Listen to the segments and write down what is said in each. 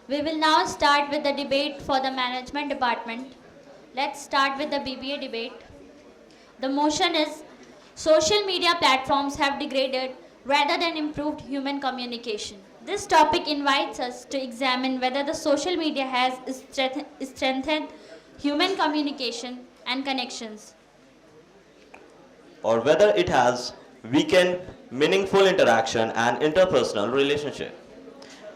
We will now start with the debate for the management department. Let's start with the BBA debate. The motion is social media platforms have degraded rather than improved human communication. This topic invites us to examine whether the social media has strengthened human communication and connections, or whether it has weakened meaningful interaction and interpersonal relationship.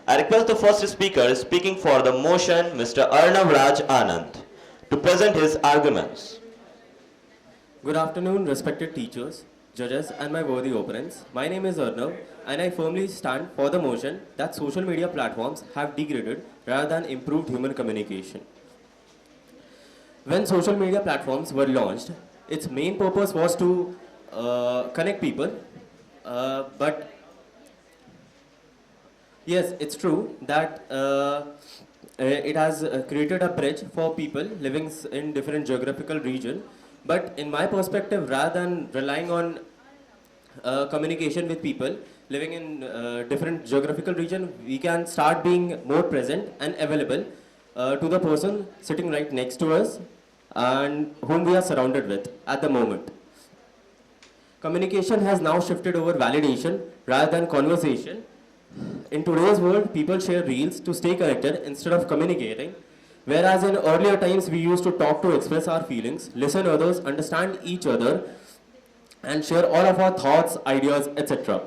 I request the first speaker speaking for the motion, Mr. Arnav Raj Anand, to present his arguments. Good afternoon, respected teachers, judges, and my worthy opponents. My name is Arnav, and I firmly stand for the motion that social media platforms have degraded rather than improved human communication. When social media platforms were launched, its main purpose was to connect people, but yes, it's true that it has created a bridge for people living in different geographical region. But in my perspective, rather than relying on communication with people living in different geographical region, we can start being more present and available to the person sitting right next to us and whom we are surrounded with at the moment. Communication has now shifted over validation rather than conversation. In today's world, people share reels to stay connected instead of communicating, whereas in earlier times we used to talk to express our feelings, listen to others, understand each other, and share all of our thoughts, ideas, etc.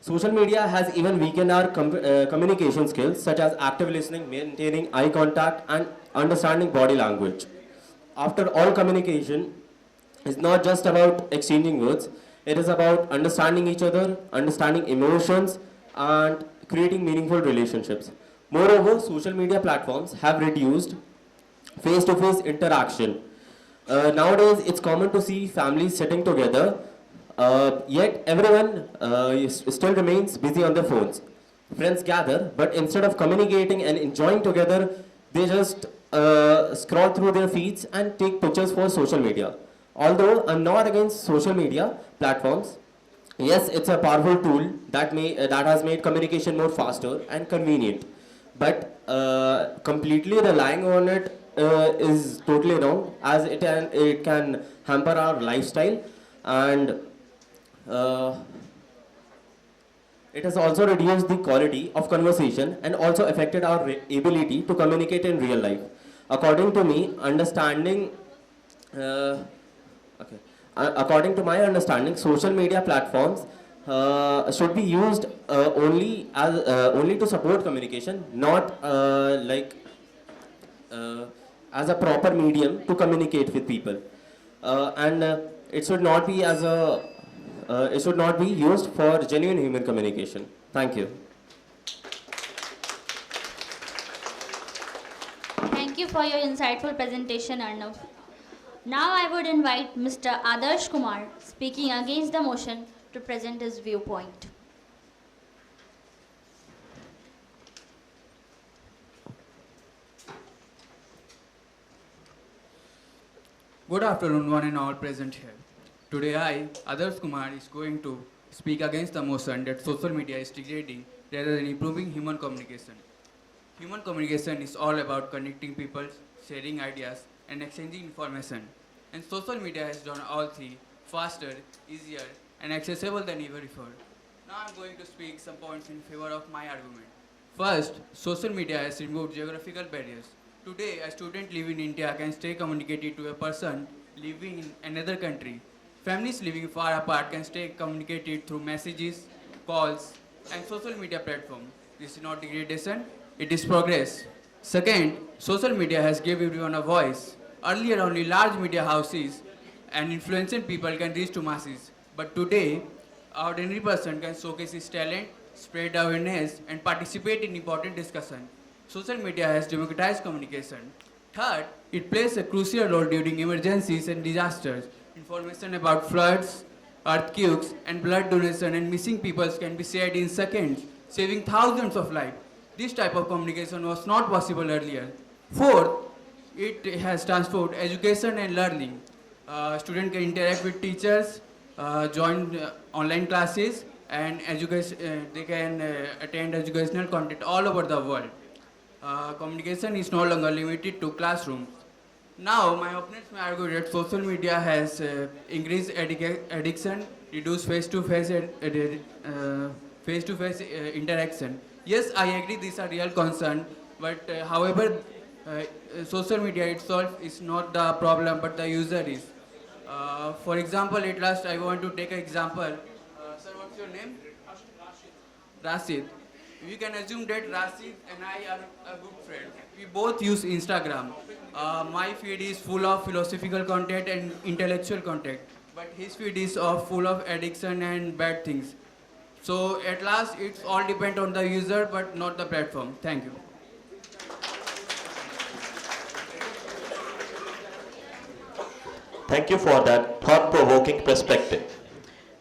Social media has even weakened our communication skills, such as active listening, maintaining eye contact, and understanding body language. After all, communication is not just about exchanging words, it is about understanding each other, understanding emotions, and creating meaningful relationships. Moreover, social media platforms have reduced face-to-face interaction. Nowadays, it's common to see families sitting together, yet everyone still remains busy on their phones. Friends gather, but instead of communicating and enjoying together, they just scroll through their feeds and take pictures for social media. Although I'm not against social media platforms, yes, it's a powerful tool that has made communication more faster and convenient. But completely relying on it is totally wrong, as it can hamper our lifestyle, and it has also reduced the quality of conversation and also affected our ability to communicate in real life. According to me, according to my understanding, social media platforms should be used only to support communication, not as a proper medium to communicate with people, and it should not be used for genuine human communication. Thank you. Thank you for your insightful presentation, Arnav. Now I would invite Mr. Adarsh Kumar, speaking against the motion, to present his viewpoint. Good afternoon, one and all present here. Today I, Adarsh Kumar, is going to speak against the motion that social media is degrading rather than improving human communication. Human communication is all about connecting people, sharing ideas, and exchanging information. And social media has done all three faster, easier, and accessible than ever before. Now I'm going to speak some points in favor of my argument. First, social media has removed geographical barriers. Today, a student living in India can stay communicated to a person living in another country. Families living far apart can stay communicated through messages, calls, and social media platforms. This is not degradation, it is progress. Second, social media has given everyone a voice. Earlier, only large media houses and influential people can reach to masses. But today, ordinary person can showcase his talent, spread awareness, and participate in important discussion. Social media has democratized communication. Third, it plays a crucial role during emergencies and disasters. Information about floods, earthquakes, and blood donation and missing people can be shared in seconds, saving thousands of lives. This type of communication was not possible earlier. Fourth, it has transformed education and learning. Students can interact with teachers, join online classes, and they can attend educational content all over the world. communication is no longer limited to classrooms. Now, my opponents may argue that social media has increased addiction, reduced face-to-face interaction. Yes, I agree these are real concern, but however, social media itself is not the problem, but the user is. For example, at last I want to take an example. Sir, what's your name? Rashid. We can assume that Rashid and I are a good friend. We both use Instagram. My feed is full of philosophical content and intellectual content, but his feed is full of addiction and bad things. So at last, it's all depend on the user, but not the platform. Thank you. Thank you for that thought-provoking perspective.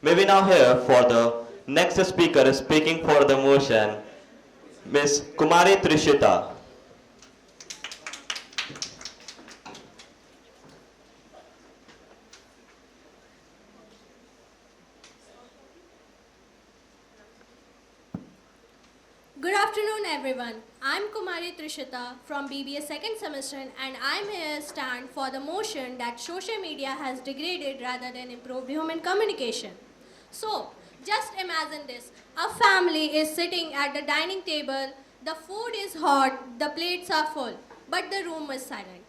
May we now hear for the next speaker speaking for the motion, Ms. Kumari Trishita. Good afternoon, everyone. I'm Kumari Trishita from BBA second semester, and I'm here to stand for the motion that social media has degraded rather than improved human communication. So, just imagine this. A family is sitting at the dining table, the food is hot, the plates are full, but the room is silent.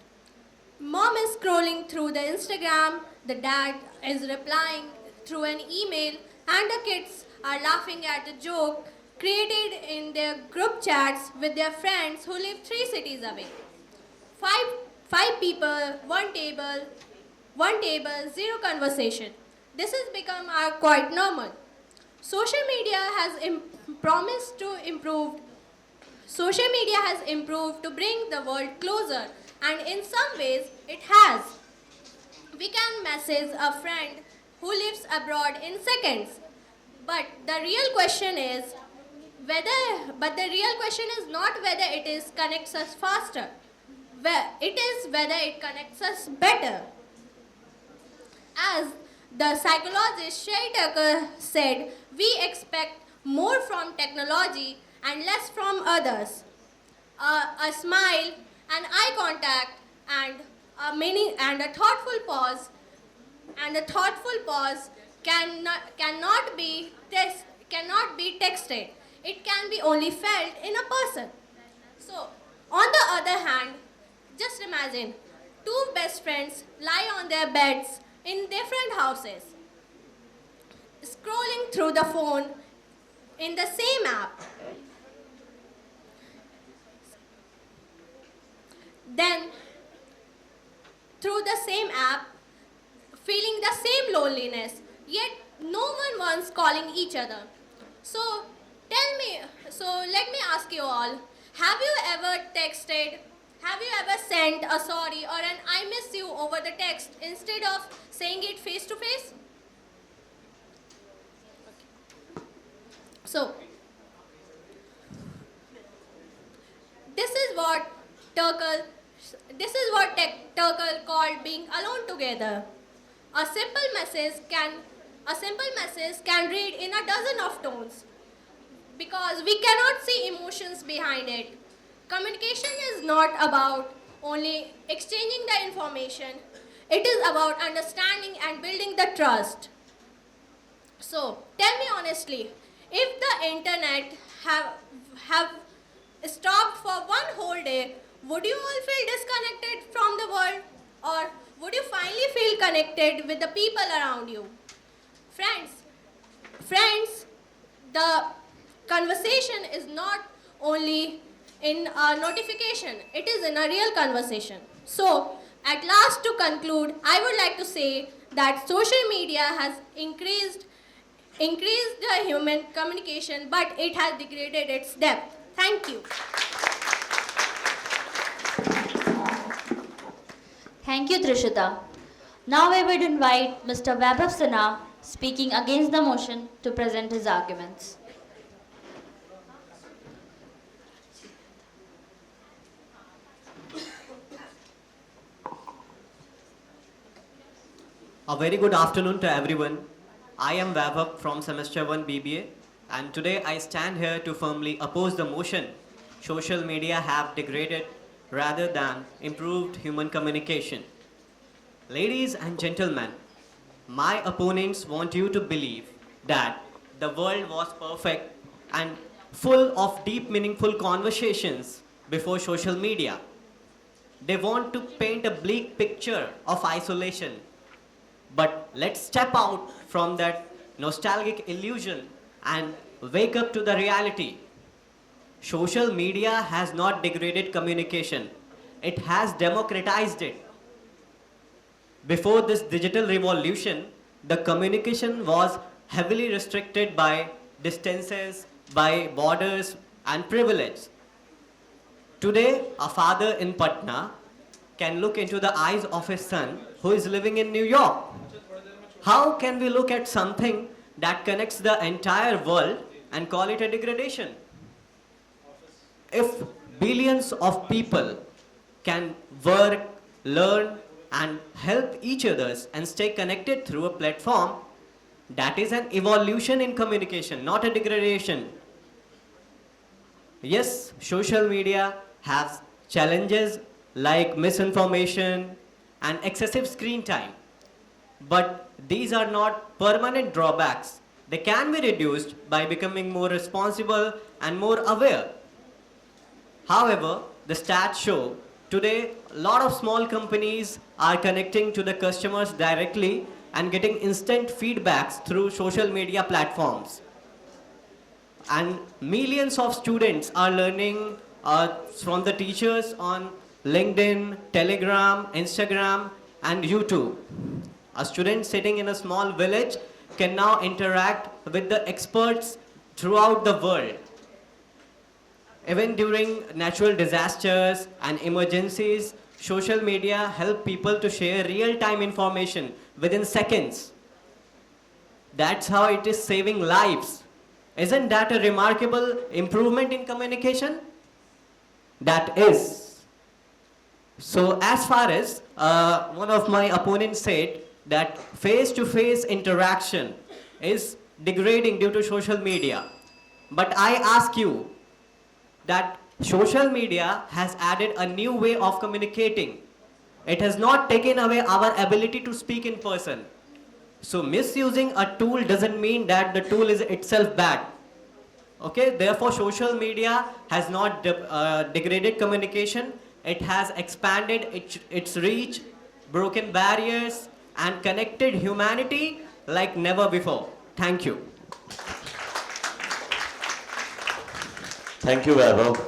Mom is scrolling through the Instagram, the dad is replying through an email, and the kids are laughing at the joke created in their group chats with their friends who live 3 cities away. Five people, one table, zero conversation. This has become quite normal. Social media has promised to improve. Social media has improved to bring the world closer, and in some ways it has. We can message a friend who lives abroad in seconds. But the real question is not whether it connects us faster. It is whether it connects us better. As the psychologist Shay Tucker said, we expect more from technology and less from others. A smile, an eye contact, and a thoughtful pause cannot be texted. It can be only felt in a person. So, on the other hand, just imagine two best friends lie on their beds in different houses, scrolling through the phone in the same app. Then, through the same app, feeling the same loneliness, yet no one wants calling each other. So, let me ask you all, have you ever sent a sorry or an I miss you over the text instead of saying it face to face? So, this is what Turkle called being alone together. A simple message can read in a dozen of tones because we cannot see emotions behind it. Communication is not about only exchanging the information. It is about understanding and building the trust. So, tell me honestly, if the internet have stopped for one whole day, would you all feel disconnected from the world, or would you finally feel connected with the people around you? Friends, the conversation is not only in a notification, it is in a real conversation. So, at last to conclude, I would like to say that social media has increased the human communication, but it has degraded its depth. Thank you. Thank you, Trishita. Now I would invite Mr. Vaibhav Sinha, speaking against the motion, to present his arguments. A very good afternoon to everyone. I am Vaibhav from Semester 1 BBA, and today I stand here to firmly oppose the motion social media have degraded rather than improved human communication. Ladies and gentlemen, my opponents want you to believe that the world was perfect and full of deep, meaningful conversations before social media. They want to paint a bleak picture of isolation. But let's step out from that nostalgic illusion and wake up to the reality. Social media has not degraded communication, it has democratized it. Before this digital revolution, the communication was heavily restricted by distances, by borders, and privilege. Today, a father in Patna can look into the eyes of his son who is living in New York. How can we look at something that connects the entire world and call it a degradation? If billions of people can work, learn, and help each others and stay connected through a platform, that is an evolution in communication, not a degradation. Yes, social media has challenges like misinformation and excessive screen time. But these are not permanent drawbacks. They can be reduced by becoming more responsible and more aware. However, the stats show today a lot of small companies are connecting to the customers directly and getting instant feedbacks through social media platforms. And millions of students are learning from the teachers on LinkedIn, Telegram, Instagram, and YouTube. A student sitting in a small village can now interact with the experts throughout the world. Even during natural disasters and emergencies, social media help people to share real-time information within seconds. That's how it is saving lives. Isn't that a remarkable improvement in communication? That is. So as far as one of my opponents said that face-to-face interaction is degrading due to social media. But I ask you that social media has added a new way of communicating. It has not taken away our ability to speak in person. So misusing a tool doesn't mean that the tool is itself bad. Okay, therefore social media has not degraded communication. It has expanded its reach, broken barriers, and connected humanity like never before. Thank you. Thank you, Vaibhav.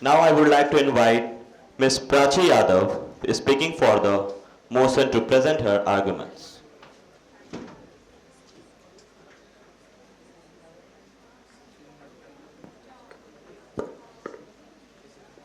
Now I would like to invite Ms. Prachi Yadav, speaking for the motion, to present her arguments.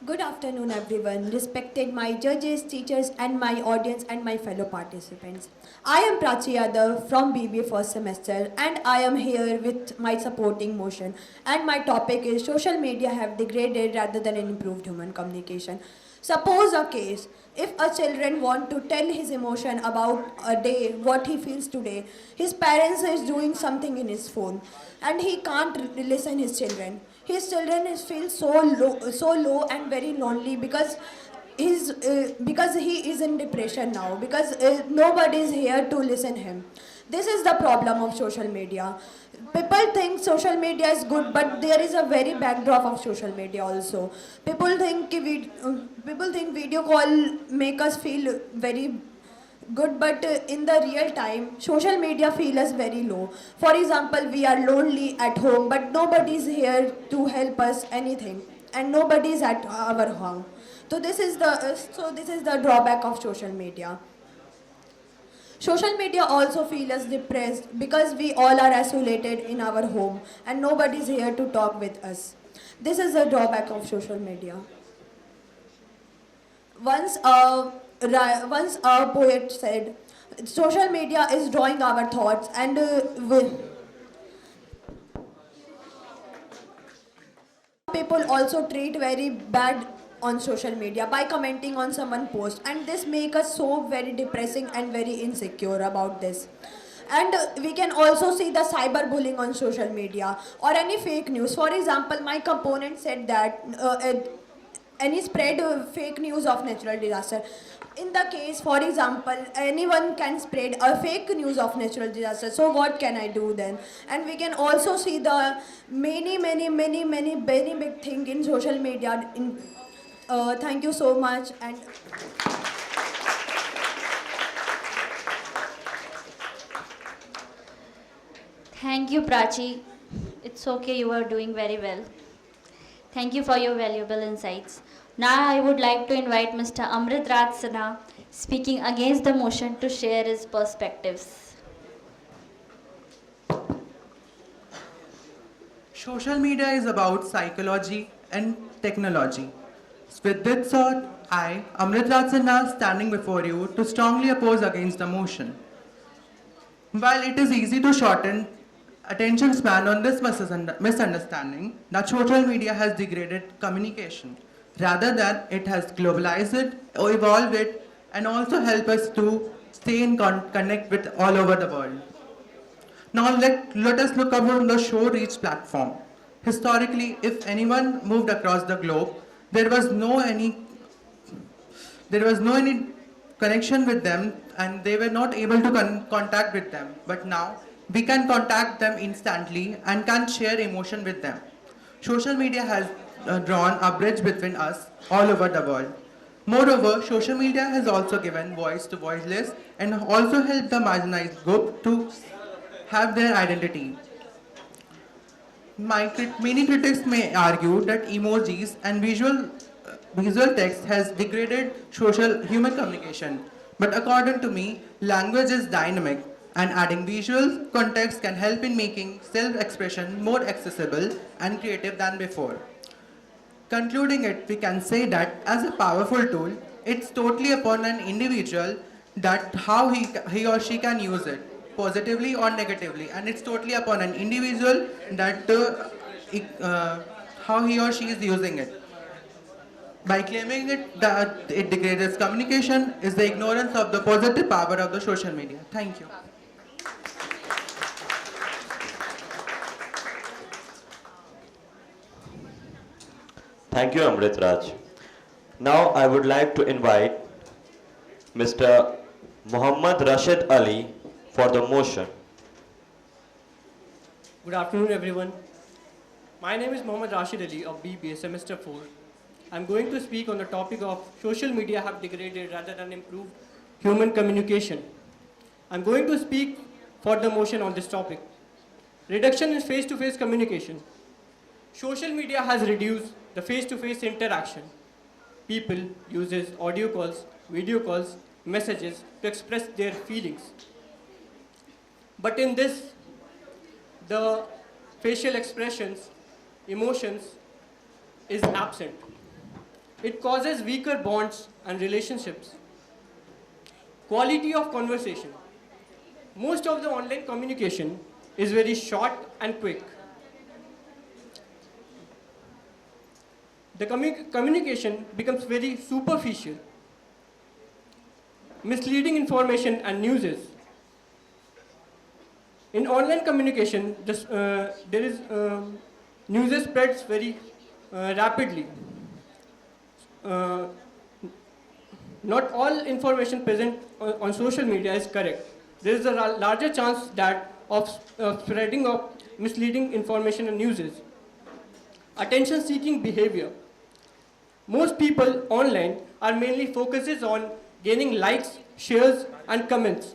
Good afternoon, everyone, respected my judges, teachers, and my audience and my fellow participants. I am Prachi Yadav from BBA first semester, and I am here with my supporting motion. And my topic is social media have degraded rather than improved human communication. Suppose a case, if a children want to tell his emotion about a day, what he feels today, his parents is doing something in his phone, and he can't listen his children. His children feel so low and very lonely because he is in depression now, because nobody is here to listen him. This is the problem of social media. People think social media is good, but there is a very backdrop of social media also. People think video call make us feel very good, but in the real time, social media feel us very low. For example, we are lonely at home, but nobody is here to help us anything, and nobody is at our home. So this is the drawback of social media. Social media also feel us depressed because we all are isolated in our home and nobody is here to talk with us. This is the drawback of social media. Once a poet said, social media is drawing our thoughts, and people also treat very bad on social media by commenting on someone's post, and this makes us so very depressing and very insecure about this. And we can also see the cyberbullying on social media or any fake news. For example, my component said that any spread fake news of natural disaster. In the case, for example, anyone can spread a fake news of natural disaster. So what can I do then? And we can also see the many very big thing in social media. Thank you so much. And Thank you, Prachi. It's okay, you are doing very well. Thank you for your valuable insights. Now I would like to invite Mr. Amrit Raj Sinha, speaking against the motion, to share his perspectives. Social media is about psychology and technology. With this thought, I, Amrit Raj Sinha, standing before you to strongly oppose against the motion. While it is easy to shorten attention span on this misunderstanding that social media has degraded communication, rather than it has globalized it or evolved it and also help us to stay in connect with all over the world. Now let us look upon the show reach platform. Historically, if anyone moved across the globe, there was no any connection with them and they were not able to contact with them. But now we can contact them instantly and can share emotion with them. Social media has drawn a bridge between us all over the world. Moreover, social media has also given voice to voiceless and also helped the marginalized group to have their identity. Many critics may argue that emojis and visual text has degraded social human communication. But according to me, language is dynamic and adding visual context can help in making self-expression more accessible and creative than before. Concluding it, we can say that as a powerful tool, it's totally upon an individual that how he or she can use it, positively or negatively, and it's totally upon an individual that how he or she is using it. By claiming it that it degrades communication is the ignorance of the positive power of the social media. Thank you. Thank you, Amrit Raj. Now I would like to invite Mr. Muhammad Rashid Ali for the motion. Good afternoon, everyone. My name is Muhammad Rashid Ali of BBA Semester 4. I'm going to speak on the topic of social media have degraded rather than improved human communication. I'm going to speak for the motion on this topic. Reduction in face-to-face communication. Social media has reduced the face-to-face interaction. People uses audio calls, video calls, messages to express their feelings. But in this, the facial expressions, emotions is absent. It causes weaker bonds and relationships. Quality of conversation. Most of the online communication is very short and quick. The communication becomes very superficial. Misleading information and news. In online communication, news spreads very rapidly. Not all information present on social media is correct. There is a larger chance that of spreading of misleading information and news. Attention-seeking behavior. Most people online are mainly focuses on gaining likes, shares, and comments.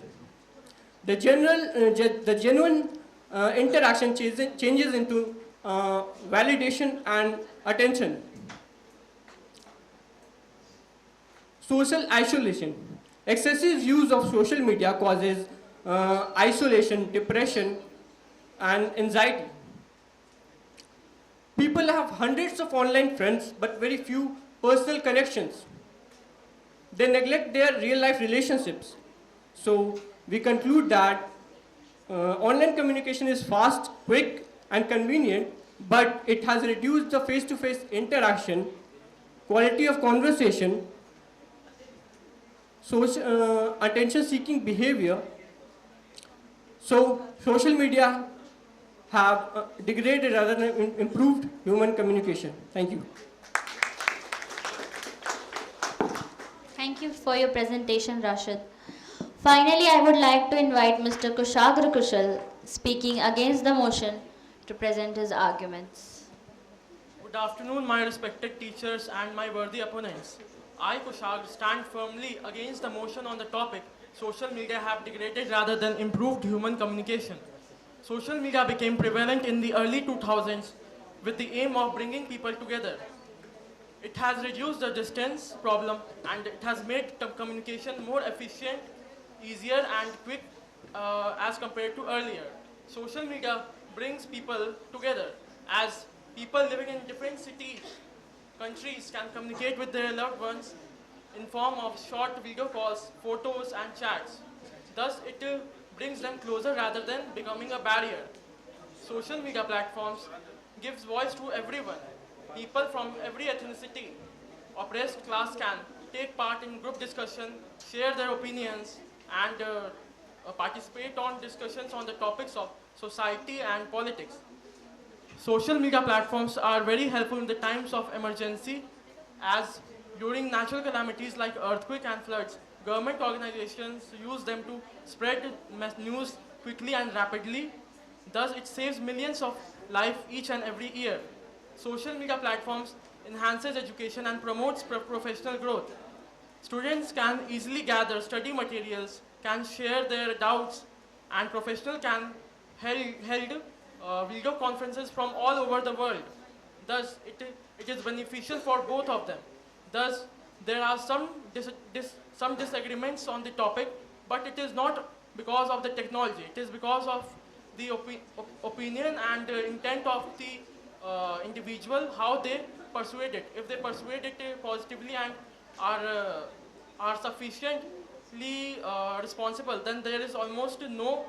The genuine interaction changes into validation and attention. Social isolation. Excessive use of social media causes isolation, depression, and anxiety. People have hundreds of online friends but very few personal connections. They neglect their real-life relationships. So we conclude that online communication is fast, quick, and convenient, but it has reduced the face-to-face interaction, quality of conversation, attention-seeking behavior. So social media have degraded rather than improved human communication. Thank you. Thank you for your presentation, Rashid. Finally, I would like to invite Mr. Kushagra Kushal, speaking against the motion, to present his arguments. Good afternoon, my respected teachers and my worthy opponents. I, Kushag, stand firmly against the motion on the topic, social media have degraded rather than improved human communication. Social media became prevalent in the early 2000s with the aim of bringing people together. It has reduced the distance problem and it has made communication more efficient, easier and quick as compared to earlier. Social media brings people together as people living in different cities, countries can communicate with their loved ones in form of short video calls, photos and chats. Thus, it brings them closer rather than becoming a barrier. Social media platforms gives voice to everyone. People from every ethnicity, oppressed class can take part in group discussion, share their opinions, and participate on discussions on the topics of society and politics. Social media platforms are very helpful in the times of emergency, as during natural calamities like earthquake and floods, government organizations use them to spread news quickly and rapidly. Thus, it saves millions of lives each and every year. Social media platforms enhances education and promotes professional growth. Students can easily gather study materials, can share their doubts, and professionals can held video conferences from all over the world. Thus, it is beneficial for both of them. Thus, there are some disagreements on the topic, but it is not because of the technology. It is because of the opinion and intent of the individual, how they persuade it. If they persuade it positively and are sufficiently responsible, then there is almost no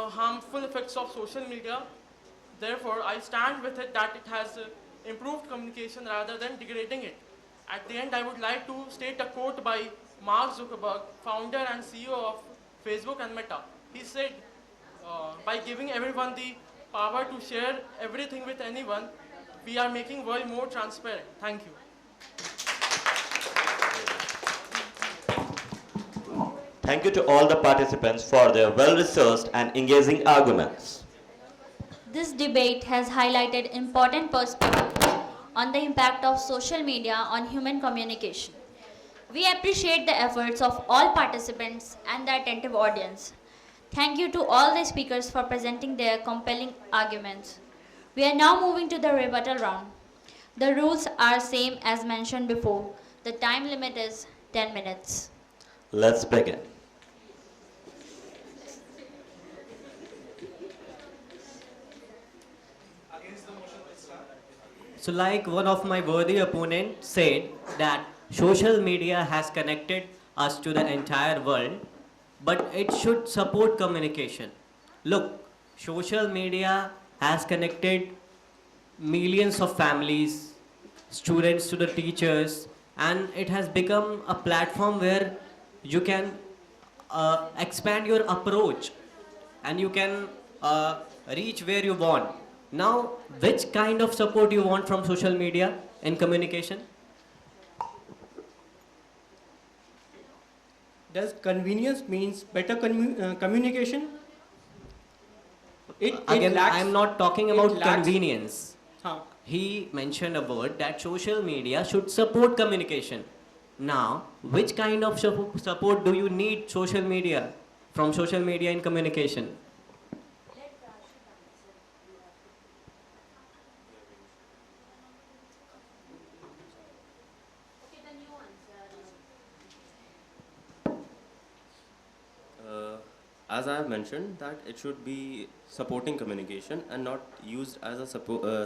harmful effects of social media. Therefore, I stand with it that it has improved communication rather than degrading it. At the end, I would like to state a quote by Mark Zuckerberg, founder and CEO of Facebook and Meta. He said, by giving everyone the power to share everything with anyone, we are making world more transparent. Thank you. Thank you to all the participants for their well-researched and engaging arguments. This debate has highlighted important perspectives on the impact of social media on human communication. We appreciate the efforts of all participants and the attentive audience. Thank you to all the speakers for presenting their compelling arguments. We are now moving to the rebuttal round. The rules are same as mentioned before. The time limit is 10 minutes. Let's begin. So like one of my worthy opponents said that social media has connected us to the entire world, but it should support communication. Look, social media has connected millions of families, students to the teachers, and it has become a platform where you can expand your approach and you can reach where you want. Now, which kind of support you want from social media in communication? Does convenience means better communication? Again, lacks- I'm not talking it about lacks- convenience. Huh. He mentioned a word that social media should support communication. Now, which kind of support do you need from social media in communication? As I have mentioned, that it should be supporting communication and not used as a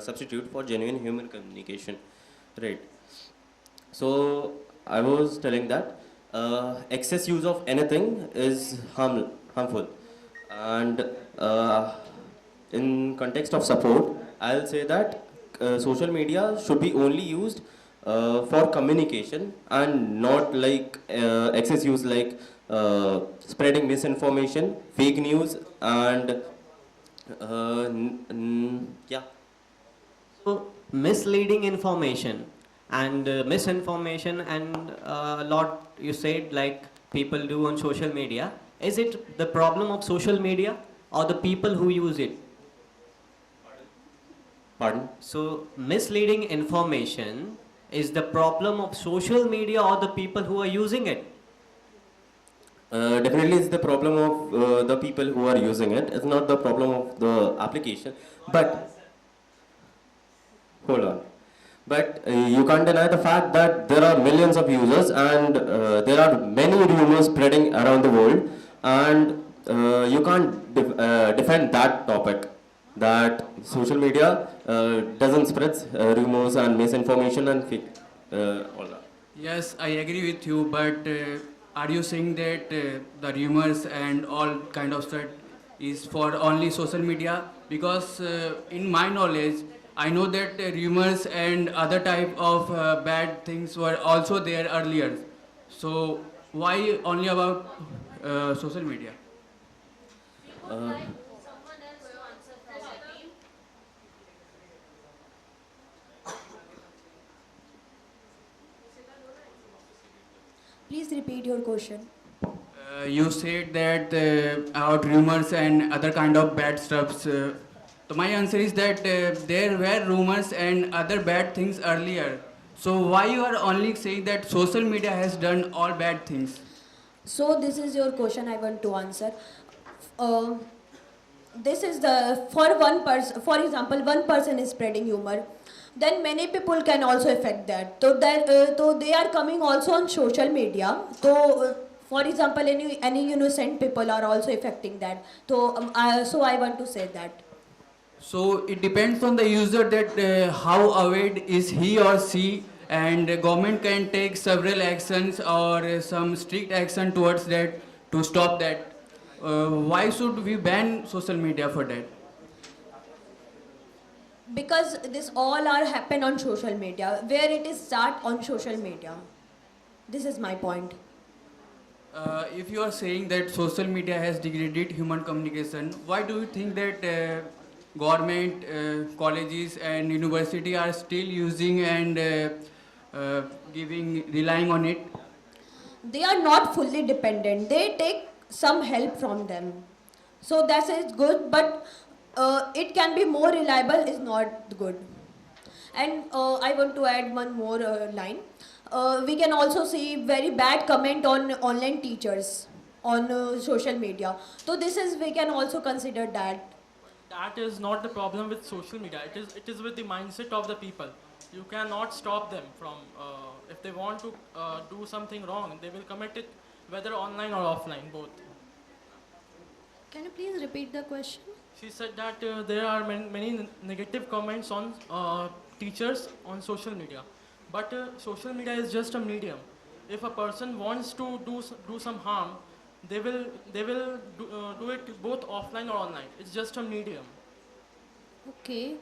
substitute for genuine human communication, right? So I was telling that excess use of anything is harmful, and in context of support, I'll say that social media should be only used for communication and not like excess use like spreading misinformation, fake news, and yeah. So misleading information and misinformation and a lot you said like people do on social media. Is it the problem of social media or the people who use it? Pardon? So misleading information is the problem of social media or the people who are using it? Definitely it's the problem of the people who are using it. It's not the problem of the application. But hold on. But you can't deny the fact that there are millions of users and there are many rumors spreading around the world, and you can't defend that topic, that social media doesn't spread rumors and misinformation and fake all that. Yes, I agree with you, but are you saying that the rumors and all kind of stuff is for only social media? Because in my knowledge, I know that rumors and other type of bad things were also there earlier. So why only about social media? Please repeat your question. You said that about rumors and other kind of bad stuffs. So my answer is that there were rumors and other bad things earlier. So why you are only saying that social media has done all bad things? So this is your question I want to answer. Uh, this is the for one person. For example, one person is spreading humor, then many people can also affect that. So they are coming also on social media. For example, any innocent people are also affecting that. So I want to say that. So it depends on the user that how aware is he or she, and government can take several actions or some strict action towards that to stop that. Why should we ban social media for that? Because this all are happen on social media, where it is start on social media. This is my point. If you are saying that social media has degraded human communication, why do you think that government, colleges and university are still using and relying on it? They are not fully dependent. They take some help from them. So that is good, but it can be more reliable is not good. And I want to add one more line. We can also see very bad comment on online teachers on social media. So this is we can also consider that. That is not the problem with social media. It is with the mindset of the people. You cannot stop them from if they want to do something wrong, they will commit it whether online or offline, both. Can you please repeat the question? She said that there are many negative comments on teachers on social media, but social media is just a medium. If a person wants to do some harm, they will do it both offline or online. It's just a medium. Okay.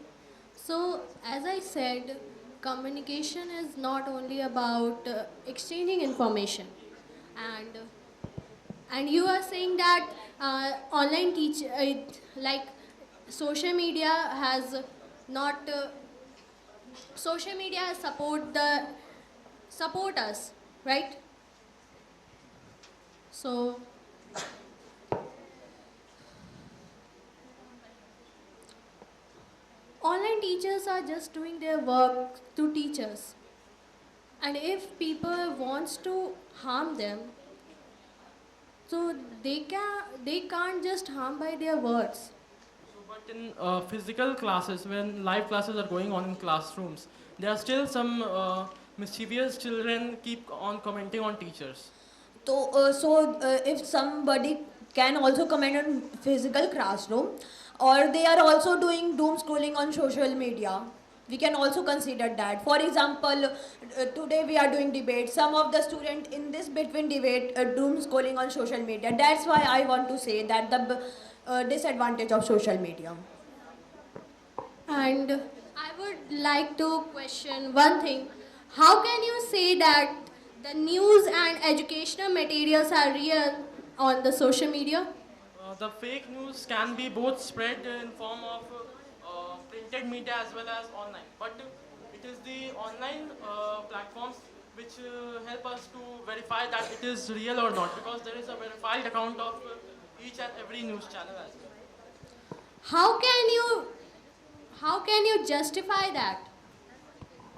So, as I said, communication is not only about exchanging information, and and you are saying that online teach like social media has not social media has support us, right? So online teachers are just doing their work to teach us, and if people wants to harm them, so they can't just harm by their words. But in physical classes, when live classes are going on in classrooms, there are still some mischievous children keep on commenting on teachers. If somebody can also comment on physical classroom, or they are also doing doom scrolling on social media, we can also consider that. For example, today we are doing debate. Some of the student in this between debate doom scrolling on social media. That's why I want to say that the disadvantage of social media. And I would like to question one thing. How can you say that the news and educational materials are real on the social media? the fake news can be both spread in form of printed media as well as online. But it is the online platforms which help us to verify that it is real or not, because there is a verified account of each and every news channel as well. How can you justify that?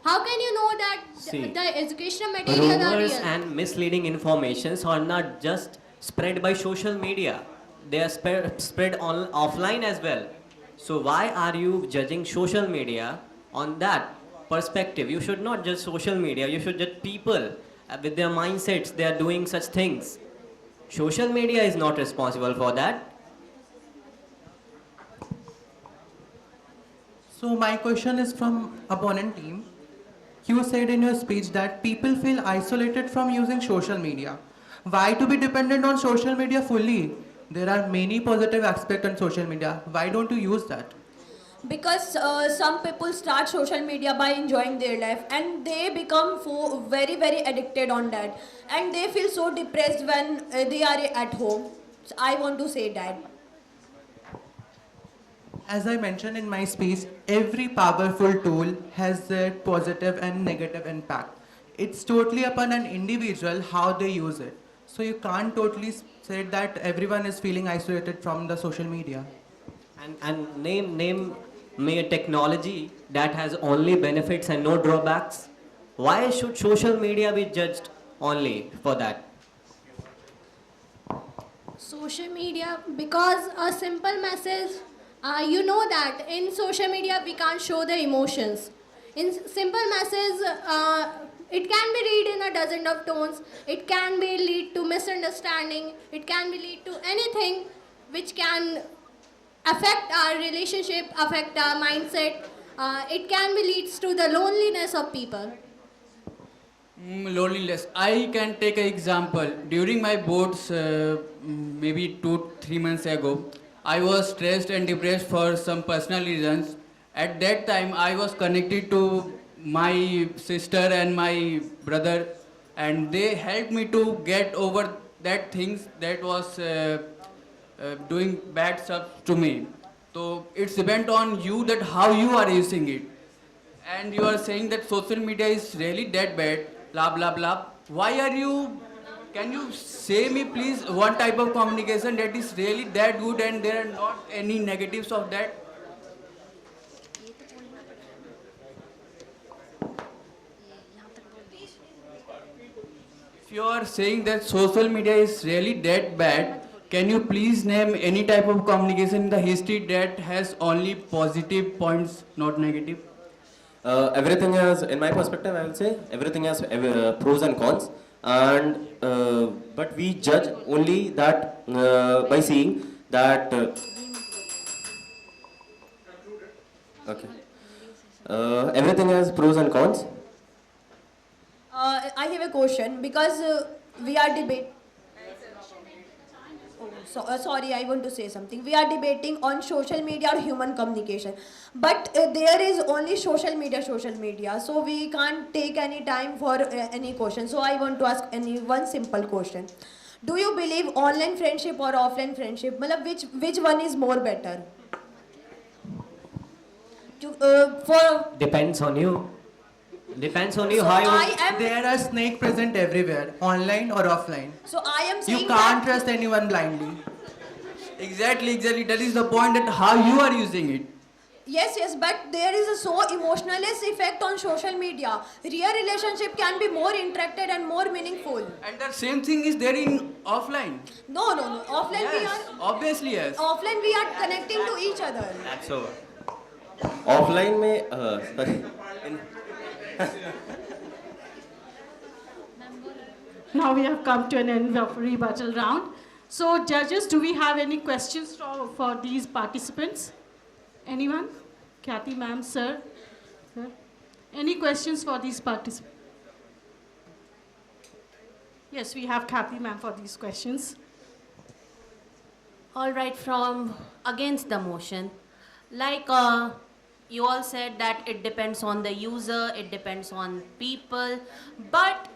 How can you know that See, the educational material are rumors real? and misleading informations are not just spread by social media. They are spread on offline as well. So why are you judging social media on that perspective? You should not judge social media. You should judge people with their mindsets. They are doing such things. Social media is not responsible for that. So my question is from opponent team. You said in your speech that people feel isolated from using social media. Why to be dependent on social media fully? There are many positive aspects on social media. Why don't you use that? Because some people start social media by enjoying their life and they become very addicted on that, and they feel so depressed when they are at home. So I want to say that. As I mentioned in my speech, every powerful tool has their positive and negative impact. It's totally upon an individual how they use it. So you can't totally say that everyone is feeling isolated from the social media. And name me a technology that has only benefits and no drawbacks. Why should social media be judged only for that? Social media, because a simple message, you know that in social media we can't show the emotions. In simple message, it can be read in a dozen of tones. It can be lead to misunderstanding. It can be lead to anything which can affect our relationship, affect our mindset. It can be leads to the loneliness of people. Loneliness. I can take an example. During my boards, maybe 2-3 months ago, I was stressed and depressed for some personal reasons. At that time, I was connected to my sister and my brother, and they helped me to get over that things that was doing bad stuff to me. So it's depend on you that how you are using it. And you are saying that social media is really that bad, blah blah blah. Why are you? Can you say me please one type of communication that is really that good and there are not any negatives of that? If you are saying that social media is really that bad, can you please name any type of communication in the history that has only positive points, not negative? Everything has, in my perspective, I will say everything has pros and cons, and but we judge only that by seeing that. Okay. Everything has pros and cons. I have a question because we are debating. Sorry, I want to say something. We are debating on social media or human communication, but there is only social media. So we can't take any time for any question. So I want to ask one simple question: do you believe online friendship or offline friendship? Matlab, which one is more better? Depends on you. Depends on you So how you. I am. There are snakes present everywhere, online or offline. So I am saying You can't that. trust anyone blindly. Exactly. That is the point, that how you are using it. Yes, but there is a so emotionalist effect on social media. Real relationship can be more interacted and more meaningful. And the same thing is there in offline. No. Offline we Yes, are. obviously yes. Offline we are connecting to each other. That's over. Offline में sorry. Now we have come to an end of rebuttal round. So judges, do we have any questions for these participants? Anyone? Kathy ma'am, sir? Sir? Any questions for these participants? Yes, we have Kathy ma'am for these questions. All right, from against the motion, like you all said that it depends on the user, it depends on people, but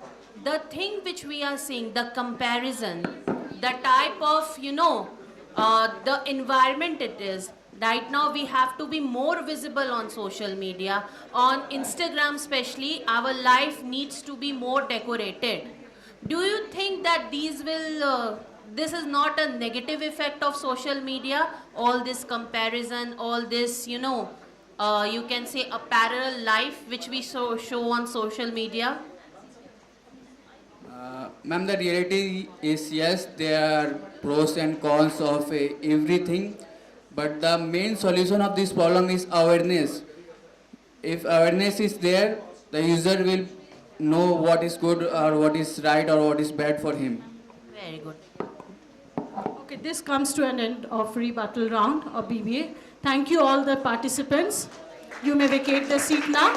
the thing which we are seeing, the comparison, the type of, the environment it is. Right now we have to be more visible on social media. On Instagram especially, our life needs to be more decorated. Do you think that this is not a negative effect of social media? All this comparison, all this, you can say a parallel life which we show on social media? Ma'am, the reality is yes, there are pros and cons of everything, but the main solution of this problem is awareness. If awareness is there, the user will know what is good or what is right or what is bad for him. Very good. Okay, this comes to an end of rebuttal round of BBA. Thank you all the participants. You may vacate the seat now.